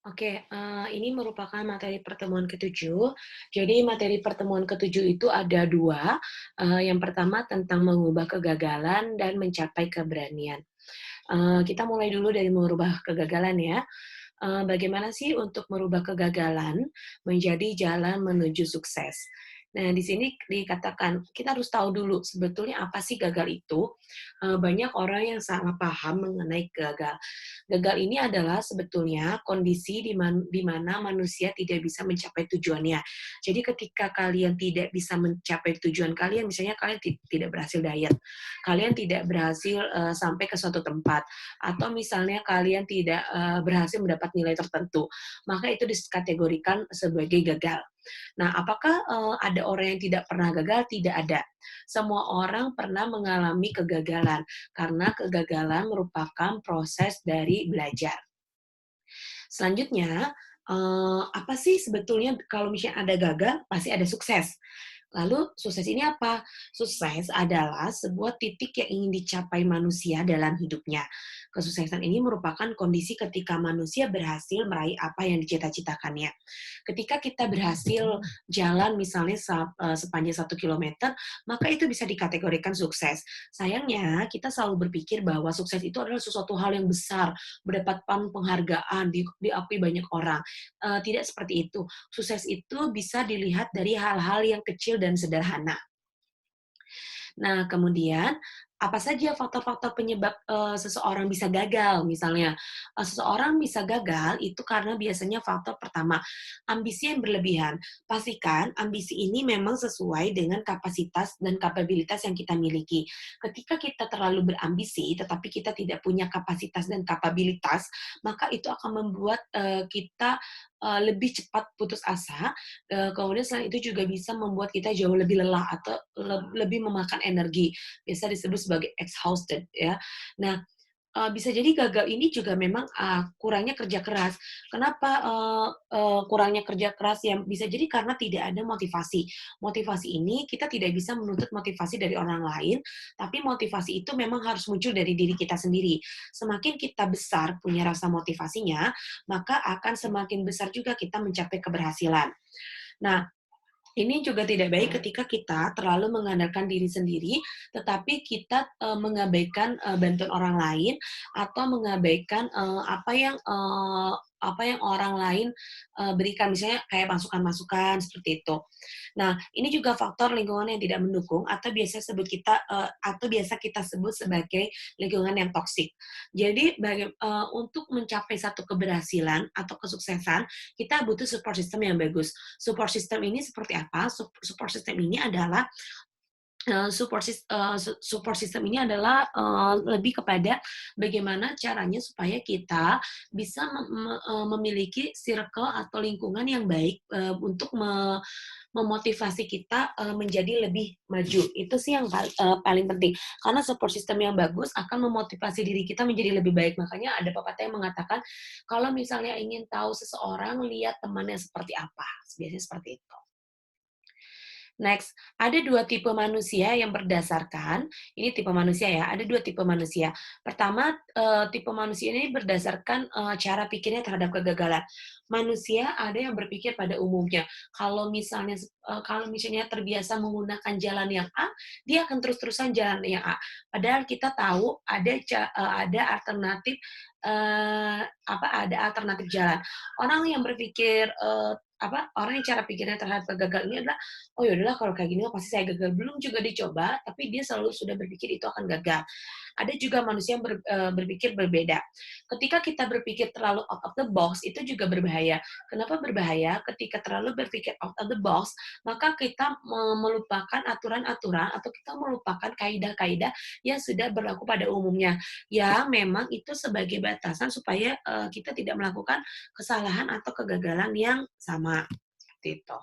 Oke, ini merupakan materi pertemuan ketujuh. Jadi materi pertemuan ketujuh itu ada 2. Yang pertama tentang mengubah kegagalan dan mencapai keberanian. Kita mulai dulu dari merubah kegagalan ya. Bagaimana sih untuk merubah kegagalan menjadi jalan menuju sukses? Nah, di sini dikatakan kita harus tahu dulu sebetulnya apa sih gagal itu. Banyak orang yang salah paham mengenai gagal. Gagal ini adalah sebetulnya kondisi di mana manusia tidak bisa mencapai tujuannya. Jadi ketika kalian tidak bisa mencapai tujuan kalian, misalnya kalian tidak berhasil diet, kalian tidak berhasil sampai ke suatu tempat, atau misalnya kalian tidak berhasil mendapat nilai tertentu, maka itu dikategorikan sebagai gagal. Nah, apakah ada orang yang tidak pernah gagal? Tidak ada. Semua orang pernah mengalami kegagalan karena kegagalan merupakan proses dari belajar. Selanjutnya, apa sih sebetulnya kalau misalnya ada gagal, pasti ada sukses. Lalu sukses ini apa? Sukses adalah sebuah titik yang ingin dicapai manusia dalam hidupnya. Kesuksesan ini merupakan kondisi ketika manusia berhasil meraih apa yang dicita-citakannya. Ketika kita berhasil jalan misalnya sepanjang 1 kilometer, maka itu bisa dikategorikan sukses. Sayangnya, kita selalu berpikir bahwa sukses itu adalah sesuatu hal yang besar, mendapatkan penghargaan, diakui banyak orang. Tidak seperti itu. Sukses itu bisa dilihat dari hal-hal yang kecil dan sederhana. Nah, kemudian apa saja faktor-faktor penyebab, seseorang bisa gagal? Misalnya, seseorang bisa gagal itu karena biasanya faktor pertama, ambisi yang berlebihan. Pastikan ambisi ini memang sesuai dengan kapasitas dan kapabilitas yang kita miliki. Ketika kita terlalu berambisi, tetapi kita tidak punya kapasitas dan kapabilitas, maka itu akan membuat, kita, lebih cepat putus asa. Kemudian selain itu juga bisa membuat kita jauh lebih lelah atau lebih memakan energi, biasa disebut sebagai exhausted ya. Nah, bisa jadi gagal ini juga memang, kurangnya kerja keras. Kenapa, kurangnya kerja keras ya, bisa jadi karena tidak ada motivasi. Motivasi ini kita tidak bisa menuntut motivasi dari orang lain, tapi motivasi itu memang harus muncul dari diri kita sendiri. Semakin kita besar punya rasa motivasinya, maka akan semakin besar juga kita mencapai keberhasilan. Nah, ini juga tidak baik ketika kita terlalu mengandalkan diri sendiri, tetapi kita, mengabaikan, bantuan orang lain atau mengabaikan, apa yang orang lain, berikan, misalnya kayak masukan-masukan seperti itu. Nah, ini juga faktor lingkungan yang tidak mendukung atau biasa kita sebut sebagai lingkungan yang toksik. Jadi untuk mencapai satu keberhasilan atau kesuksesan, kita butuh support system yang bagus. Support system ini seperti apa? Support system ini adalah support system ini adalah, lebih kepada bagaimana caranya supaya kita bisa memiliki circle atau lingkungan yang baik, untuk memotivasi kita, menjadi lebih maju. Itu sih yang paling penting. Karena support system yang bagus akan memotivasi diri kita menjadi lebih baik. Makanya ada pepatah yang mengatakan, kalau misalnya ingin tahu seseorang, lihat temannya seperti apa. Biasanya seperti itu. Next, ada 2 tipe manusia yang berdasarkan ini tipe manusia ya, ada 2 tipe manusia. Pertama, tipe manusia ini berdasarkan, cara pikirnya terhadap kegagalan. Manusia ada yang berpikir pada umumnya, kalau misalnya terbiasa menggunakan jalan yang A, dia akan terus-terusan jalan yang A. Padahal kita tahu ada alternatif, ada alternatif jalan. Orang yang berpikir, orang yang cara pikirnya terhadap kegagalan ini adalah, "Oh ya udahlah kalau kayak gini mah pasti saya gagal." Belum juga dicoba, tapi dia selalu sudah berpikir itu akan gagal. Ada juga manusia yang berpikir berbeda. Ketika kita berpikir terlalu out of the box, itu juga berbahaya. Kenapa berbahaya? Ketika terlalu berpikir out of the box, maka kita melupakan aturan-aturan atau kita melupakan kaidah-kaidah yang sudah berlaku pada umumnya, yang memang itu sebagai batasan supaya, kita tidak melakukan kesalahan atau kegagalan yang sama, seperti itu.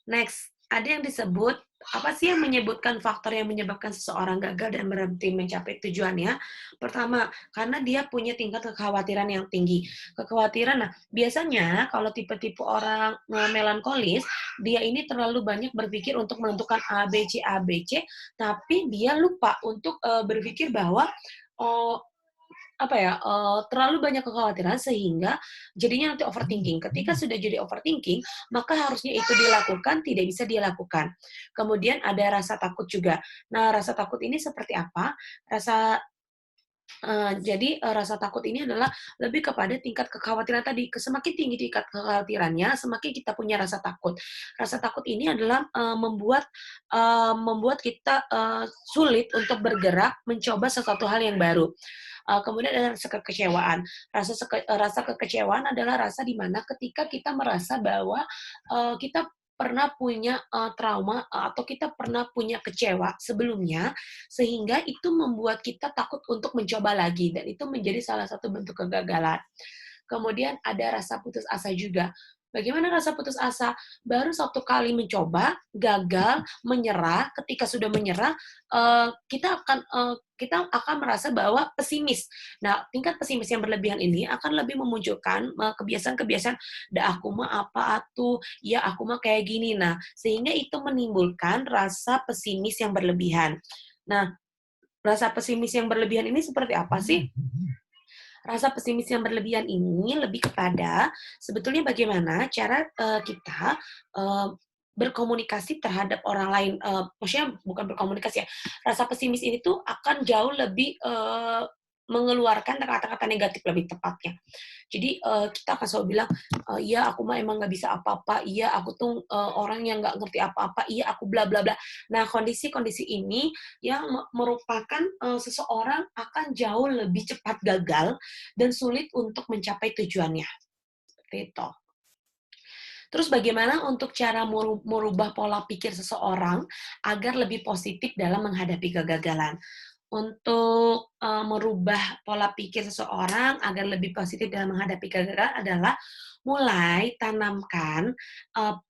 Next, ada yang disebut, apa sih yang menyebutkan faktor yang menyebabkan seseorang gagal dan berhenti mencapai tujuannya? Pertama, karena dia punya tingkat kekhawatiran yang tinggi. Kekhawatiran, nah biasanya kalau tipe-tipe orang melankolis, dia ini terlalu banyak berpikir untuk menentukan A, B, C, A, B, C, tapi dia lupa untuk berpikir bahwa, oh, apa ya, terlalu banyak kekhawatiran sehingga jadinya nanti overthinking. Ketika sudah jadi overthinking, maka harusnya itu dilakukan, tidak bisa dia lakukan. Kemudian ada rasa takut juga. Nah, rasa takut ini seperti apa? Rasa rasa takut ini adalah lebih kepada tingkat kekhawatiran tadi, semakin tinggi tingkat kekhawatirannya, semakin kita punya rasa takut. Rasa takut ini adalah, membuat kita, sulit untuk bergerak mencoba sesuatu hal yang baru. Kemudian ada rasa kekecewaan. Rasa kekecewaan adalah rasa di mana ketika kita merasa bahwa, kita pernah punya, trauma, atau kita pernah punya kecewa sebelumnya, sehingga itu membuat kita takut untuk mencoba lagi dan itu menjadi salah satu bentuk kegagalan. Kemudian ada rasa putus asa juga. Bagaimana rasa putus asa? Baru satu kali mencoba, gagal, menyerah, ketika sudah menyerah, kita akan merasa bahwa pesimis. Nah, tingkat pesimis yang berlebihan ini akan lebih memunculkan, kebiasaan-kebiasaan, "Dah aku mah apa atuh, ya aku mah kayak gini." Nah, sehingga itu menimbulkan rasa pesimis yang berlebihan. Nah, rasa pesimis yang berlebihan ini seperti apa sih? Rasa pesimis yang berlebihan ini lebih kepada sebetulnya bagaimana cara, kita, eee, berkomunikasi terhadap orang lain, maksudnya bukan berkomunikasi ya, rasa pesimis ini tuh akan jauh lebih, mengeluarkan kata-kata negatif lebih tepatnya. Jadi, kita akan selalu bilang, "Iya aku mah emang nggak bisa apa-apa, iya aku tuh, orang yang nggak ngerti apa-apa, iya aku bla bla bla." Nah, kondisi-kondisi ini yang merupakan, seseorang akan jauh lebih cepat gagal dan sulit untuk mencapai tujuannya, seperti itu. Terus bagaimana untuk cara merubah pola pikir seseorang agar lebih positif dalam menghadapi kegagalan? Untuk, merubah pola pikir seseorang agar lebih positif dalam menghadapi kegagalan adalah mulai tanamkan,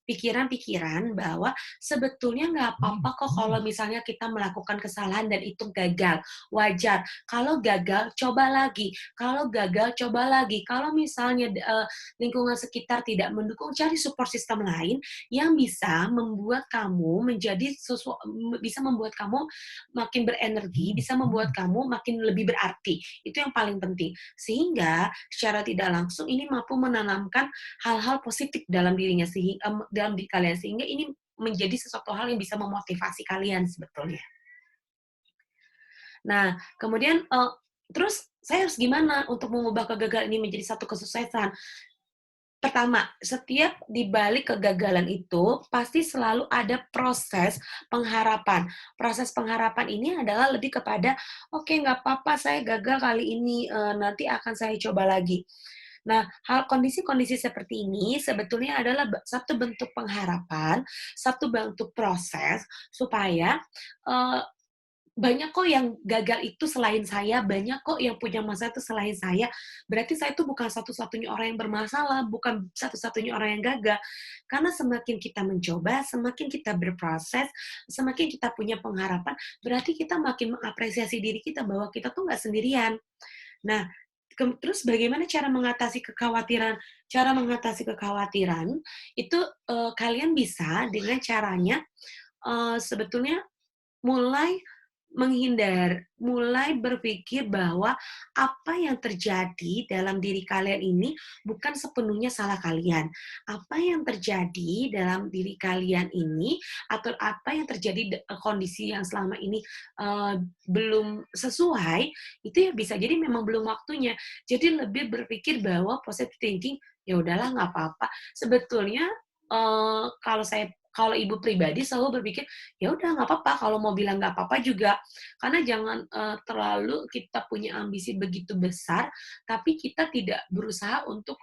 pikiran-pikiran bahwa sebetulnya nggak apa-apa kok kalau misalnya kita melakukan kesalahan dan itu gagal, wajar. Kalau gagal, coba lagi, kalau gagal, coba lagi. Kalau misalnya, lingkungan sekitar tidak mendukung, cari support system lain yang bisa membuat kamu menjadi bisa membuat kamu makin berenergi, bisa membuat kamu makin lebih berarti. Itu yang paling penting. Sehingga secara tidak langsung ini mampu menanamkan hal-hal positif dalam dirinya dalam diri kalian sehingga ini menjadi sesuatu hal yang bisa memotivasi kalian sebetulnya. Nah, kemudian, terus saya harus gimana untuk mengubah kegagalan ini menjadi satu kesuksesan? Pertama, setiap di balik kegagalan itu pasti selalu ada proses pengharapan. Proses pengharapan ini adalah lebih kepada, "Oke, nggak apa-apa saya gagal kali ini, nanti akan saya coba lagi." Nah, kondisi-kondisi seperti ini sebetulnya adalah satu bentuk pengharapan, satu bentuk proses supaya, eee, banyak kok yang gagal itu selain saya, banyak kok yang punya masalah itu selain saya. Berarti saya itu bukan satu-satunya orang yang bermasalah, bukan satu-satunya orang yang gagal. Karena semakin kita mencoba, semakin kita berproses, semakin kita punya pengharapan, berarti kita makin mengapresiasi diri kita bahwa kita tuh nggak sendirian. Nah, terus bagaimana cara mengatasi kekhawatiran? Cara mengatasi kekhawatiran itu, kalian bisa dengan caranya, sebetulnya mulai mulai berpikir bahwa apa yang terjadi dalam diri kalian ini bukan sepenuhnya salah kalian. Apa yang terjadi dalam diri kalian ini atau apa yang terjadi kondisi yang selama ini, belum sesuai, itu ya bisa jadi memang belum waktunya. Jadi lebih berpikir bahwa positive thinking, "Ya udahlah nggak apa-apa." Sebetulnya, kalau ibu pribadi selalu berpikir, ya udah nggak apa-apa kalau mau bilang nggak apa-apa juga. Karena jangan, terlalu kita punya ambisi begitu besar, tapi kita tidak berusaha untuk,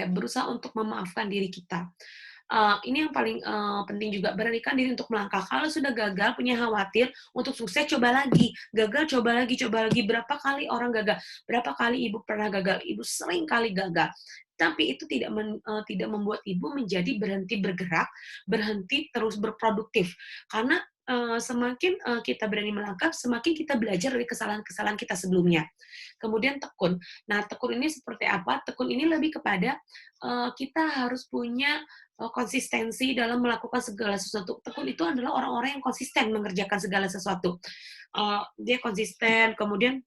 berusaha untuk memaafkan diri kita. Ini yang paling, penting juga, beranikan diri untuk melangkah. Kalau sudah gagal, punya khawatir, untuk sukses coba lagi, gagal coba lagi. Berapa kali orang gagal? Berapa kali ibu pernah gagal? Ibu sering kali gagal. Tapi itu tidak membuat ibu menjadi berhenti bergerak, berhenti terus berproduktif. Karena, semakin, kita berani melangkah, semakin kita belajar dari kesalahan-kesalahan kita sebelumnya. Kemudian tekun. Nah, tekun ini seperti apa? Tekun ini lebih kepada, kita harus punya konsistensi dalam melakukan segala sesuatu. Tekun itu adalah orang-orang yang konsisten mengerjakan segala sesuatu. Dia konsisten, kemudian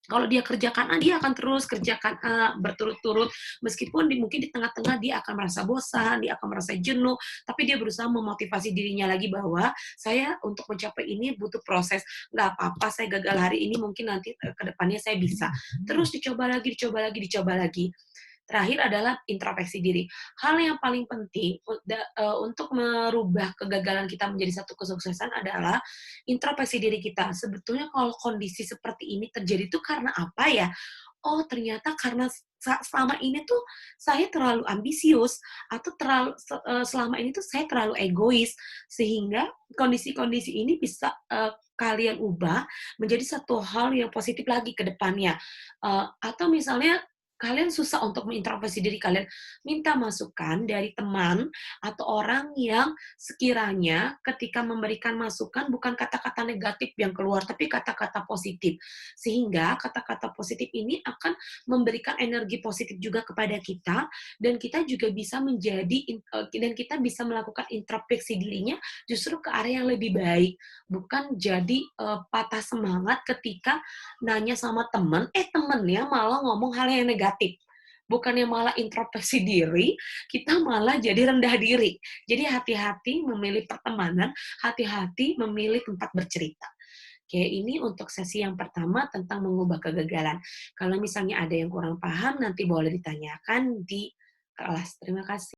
Kalau dia kerjakan A, dia akan terus kerjakan A berturut-turut, meskipun mungkin di tengah-tengah dia akan merasa bosan, dia akan merasa jenuh, tapi dia berusaha memotivasi dirinya lagi bahwa saya untuk mencapai ini butuh proses, nggak apa-apa saya gagal hari ini, mungkin nanti ke depannya saya bisa. Terus dicoba lagi, dicoba lagi, dicoba lagi. Terakhir adalah introspeksi diri. Hal yang paling penting untuk merubah kegagalan kita menjadi satu kesuksesan adalah introspeksi diri kita. Sebetulnya kalau kondisi seperti ini terjadi itu karena apa ya? Oh, ternyata karena selama ini tuh saya terlalu ambisius atau selama ini tuh saya terlalu egois, sehingga kondisi-kondisi ini bisa, kalian ubah menjadi satu hal yang positif lagi ke depannya. Atau misalnya kalian susah untuk mengintrospeksi diri kalian, minta masukan dari teman atau orang yang sekiranya ketika memberikan masukan bukan kata-kata negatif yang keluar, tapi kata-kata positif. Sehingga kata-kata positif ini akan memberikan energi positif juga kepada kita, dan kita juga bisa dan kita bisa melakukan introspeksi dirinya justru ke arah yang lebih baik. Bukan jadi, patah semangat ketika nanya sama temen, temennya malah ngomong hal yang negatif. Bukannya malah introspeksi diri, kita malah jadi rendah diri. Jadi hati-hati memilih pertemanan, hati-hati memilih tempat bercerita. Oke, ini untuk sesi yang pertama tentang mengubah kegagalan. Kalau misalnya ada yang kurang paham, nanti boleh ditanyakan di kelas. Terima kasih.